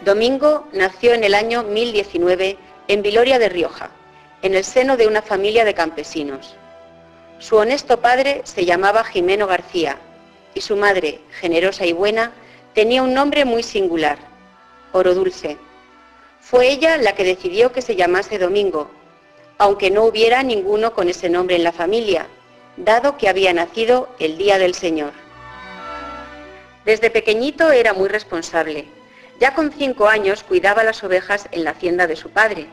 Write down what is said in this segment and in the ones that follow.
Domingo nació en el año 1019 en Viloria de Rioja, en el seno de una familia de campesinos. Su honesto padre se llamaba Jimeno García y su madre, generosa y buena, tenía un nombre muy singular, Orodulce. Fue ella la que decidió que se llamase Domingo, aunque no hubiera ninguno con ese nombre en la familia, dado que había nacido el día del Señor. Desde pequeñito era muy responsable. Ya con 5 años cuidaba las ovejas en la hacienda de su padre,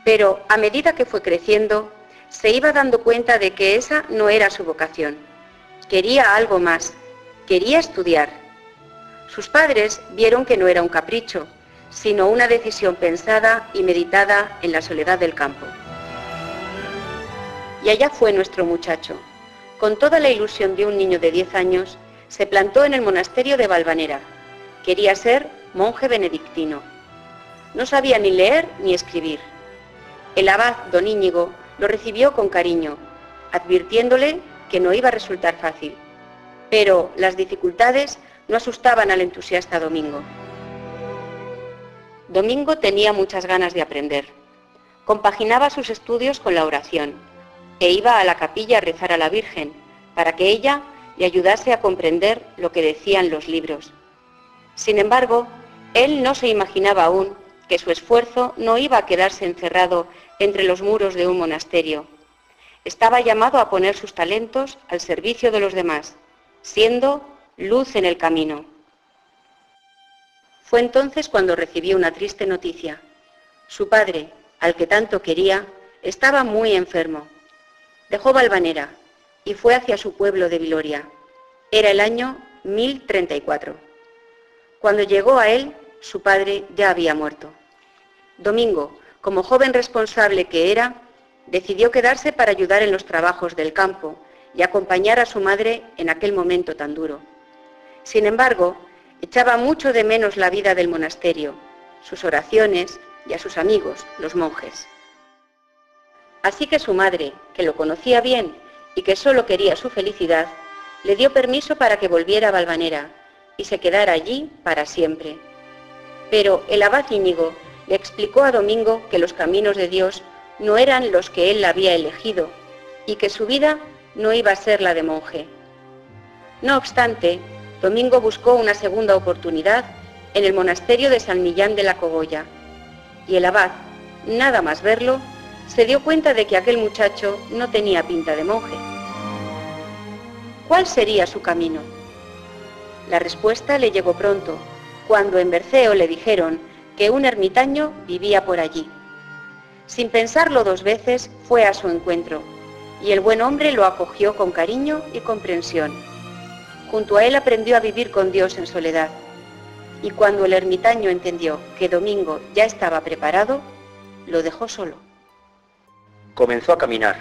pero a medida que fue creciendo, se iba dando cuenta de que esa no era su vocación. Quería algo más, quería estudiar. Sus padres vieron que no era un capricho, sino una decisión pensada y meditada en la soledad del campo. Y allá fue nuestro muchacho. Con toda la ilusión de un niño de 10 años, se plantó en el monasterio de Valvanera. Quería ser monje benedictino. No sabía ni leer ni escribir. El abad, don Íñigo, lo recibió con cariño, advirtiéndole que no iba a resultar fácil. Pero las dificultades no asustaban al entusiasta Domingo. Domingo tenía muchas ganas de aprender. Compaginaba sus estudios con la oración e iba a la capilla a rezar a la Virgen para que ella le ayudase a comprender lo que decían los libros. Sin embargo, él no se imaginaba aún que su esfuerzo no iba a quedarse encerrado entre los muros de un monasterio. Estaba llamado a poner sus talentos al servicio de los demás, siendo luz en el camino. Fue entonces cuando recibió una triste noticia. Su padre, al que tanto quería, estaba muy enfermo. Dejó Valvanera y fue hacia su pueblo de Viloria. Era el año 1034. Cuando llegó a él, su padre ya había muerto. Domingo, como joven responsable que era, decidió quedarse para ayudar en los trabajos del campo y acompañar a su madre en aquel momento tan duro. Sin embargo, echaba mucho de menos la vida del monasterio, sus oraciones y a sus amigos, los monjes. Así que su madre, que lo conocía bien y que solo quería su felicidad, le dio permiso para que volviera a Valvanera y se quedara allí para siempre. Pero el abad Íñigo le explicó a Domingo que los caminos de Dios no eran los que él había elegido y que su vida no iba a ser la de monje. No obstante, Domingo buscó una segunda oportunidad en el monasterio de San Millán de la Cogolla, y el abad, nada más verlo, se dio cuenta de que aquel muchacho no tenía pinta de monje. ¿Cuál sería su camino? La respuesta le llegó pronto, cuando en Berceo le dijeron que un ermitaño vivía por allí. Sin pensarlo 2 veces, fue a su encuentro, y el buen hombre lo acogió con cariño y comprensión. Junto a él aprendió a vivir con Dios en soledad, y cuando el ermitaño entendió que Domingo ya estaba preparado, lo dejó solo. Comenzó a caminar.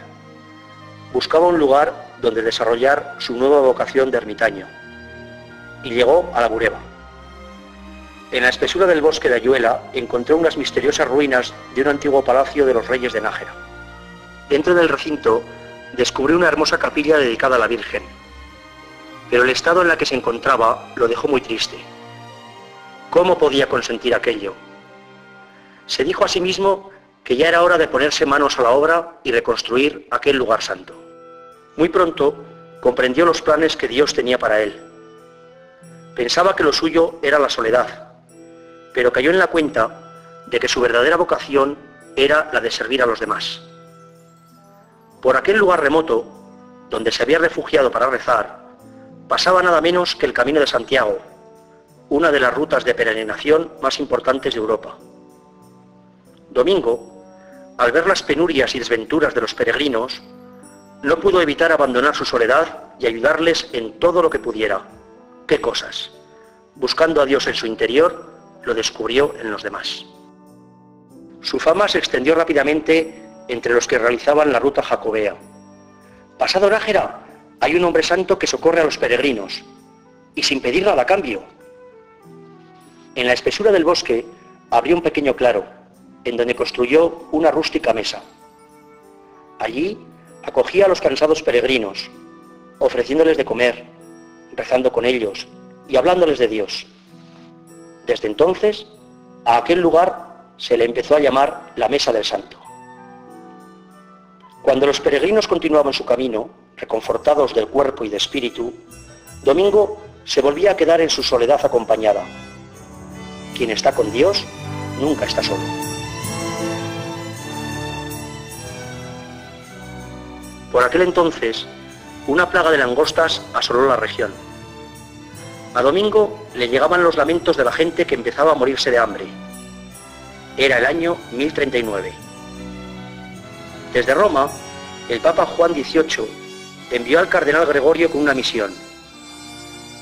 Buscaba un lugar donde desarrollar su nueva vocación de ermitaño, y llegó a la Bureba. En la espesura del bosque de Ayuela encontró unas misteriosas ruinas de un antiguo palacio de los reyes de Nájera. Dentro del recinto descubrió una hermosa capilla dedicada a la Virgen, pero el estado en el que se encontraba lo dejó muy triste. ¿Cómo podía consentir aquello? Se dijo a sí mismo que ya era hora de ponerse manos a la obra y reconstruir aquel lugar santo. Muy pronto comprendió los planes que Dios tenía para él. Pensaba que lo suyo era la soledad, pero cayó en la cuenta de que su verdadera vocación era la de servir a los demás. Por aquel lugar remoto, donde se había refugiado para rezar, pasaba nada menos que el Camino de Santiago, una de las rutas de peregrinación más importantes de Europa. Domingo, al ver las penurias y desventuras de los peregrinos, no pudo evitar abandonar su soledad y ayudarles en todo lo que pudiera. ¿Qué cosas? Buscando a Dios en su interior, lo descubrió en los demás. Su fama se extendió rápidamente entre los que realizaban la ruta jacobea. Pasado Nájera, hay un hombre santo que socorre a los peregrinos, y sin pedir nada a cambio. En la espesura del bosque abrió un pequeño claro, en donde construyó una rústica mesa. Allí acogía a los cansados peregrinos, ofreciéndoles de comer, rezando con ellos y hablándoles de Dios. Desde entonces A aquel lugar se le empezó a llamar la Mesa del Santo. Cuando los peregrinos continuaban su camino, reconfortados del cuerpo y de espíritu, Domingo se volvía a quedar en su soledad acompañada. Quien está con Dios nunca está solo. Por aquel entonces, una plaga de langostas asoló la región. A Domingo le llegaban los lamentos de la gente que empezaba a morirse de hambre. Era el año 1039. Desde Roma, el Papa Juan XVIII envió al cardenal Gregorio con una misión: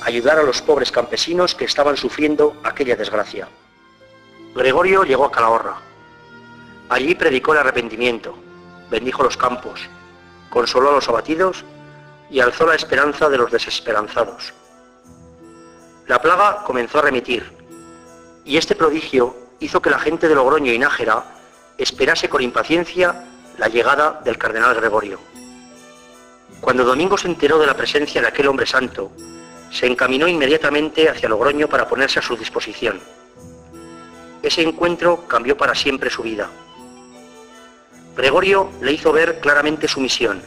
ayudar a los pobres campesinos que estaban sufriendo aquella desgracia. Gregorio llegó a Calahorra. Allí predicó el arrepentimiento, bendijo los campos, consoló a los abatidos y alzó la esperanza de los desesperanzados. La plaga comenzó a remitir, y este prodigio hizo que la gente de Logroño y Nájera esperase con impaciencia la llegada del cardenal Gregorio. Cuando Domingo se enteró de la presencia de aquel hombre santo, se encaminó inmediatamente hacia Logroño para ponerse a su disposición. Ese encuentro cambió para siempre su vida. Gregorio le hizo ver claramente su misión: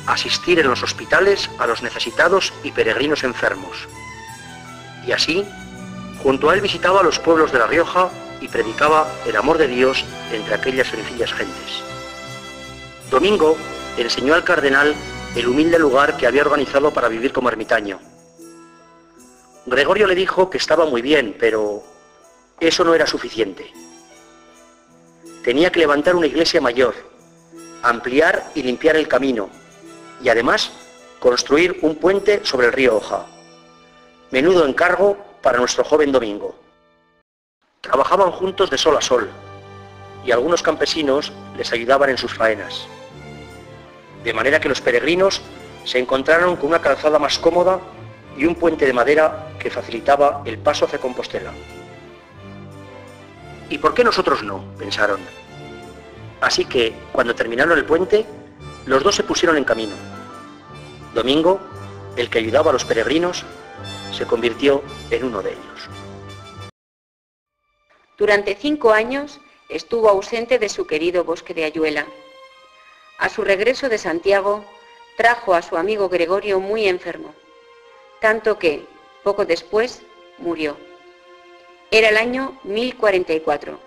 asistir en los hospitales a los necesitados y peregrinos enfermos. Y así, junto a él visitaba a los pueblos de La Rioja y predicaba el amor de Dios entre aquellas sencillas gentes. Domingo enseñó al cardenal el humilde lugar que había organizado para vivir como ermitaño. Gregorio le dijo que estaba muy bien, pero eso no era suficiente. Tenía que levantar una iglesia mayor, ampliar y limpiar el camino, y además construir un puente sobre el río Oja. Menudo encargo para nuestro joven Domingo. Trabajaban juntos de sol a sol, y algunos campesinos les ayudaban en sus faenas. De manera que los peregrinos se encontraron con una calzada más cómoda y un puente de madera que facilitaba el paso hacia Compostela. ¿Y por qué nosotros no?, pensaron. Así que, cuando terminaron el puente, los dos se pusieron en camino. Domingo, el que ayudaba a los peregrinos, se convirtió en uno de ellos. Durante 5 años estuvo ausente de su querido bosque de Ayuela. A su regreso de Santiago, trajo a su amigo Gregorio muy enfermo, tanto que, poco después, murió. Era el año 1044.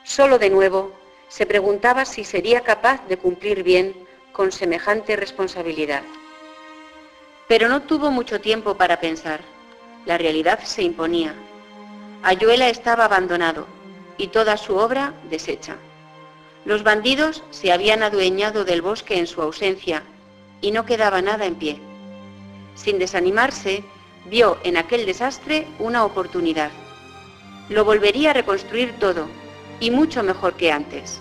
Solo de nuevo se preguntaba si sería capaz de cumplir bien con semejante responsabilidad. Pero no tuvo mucho tiempo para pensar. La realidad se imponía. Ayuela estaba abandonado y toda su obra deshecha. Los bandidos se habían adueñado del bosque en su ausencia y no quedaba nada en pie. Sin desanimarse, vio en aquel desastre una oportunidad. Lo volvería a reconstruir todo, y mucho mejor que antes.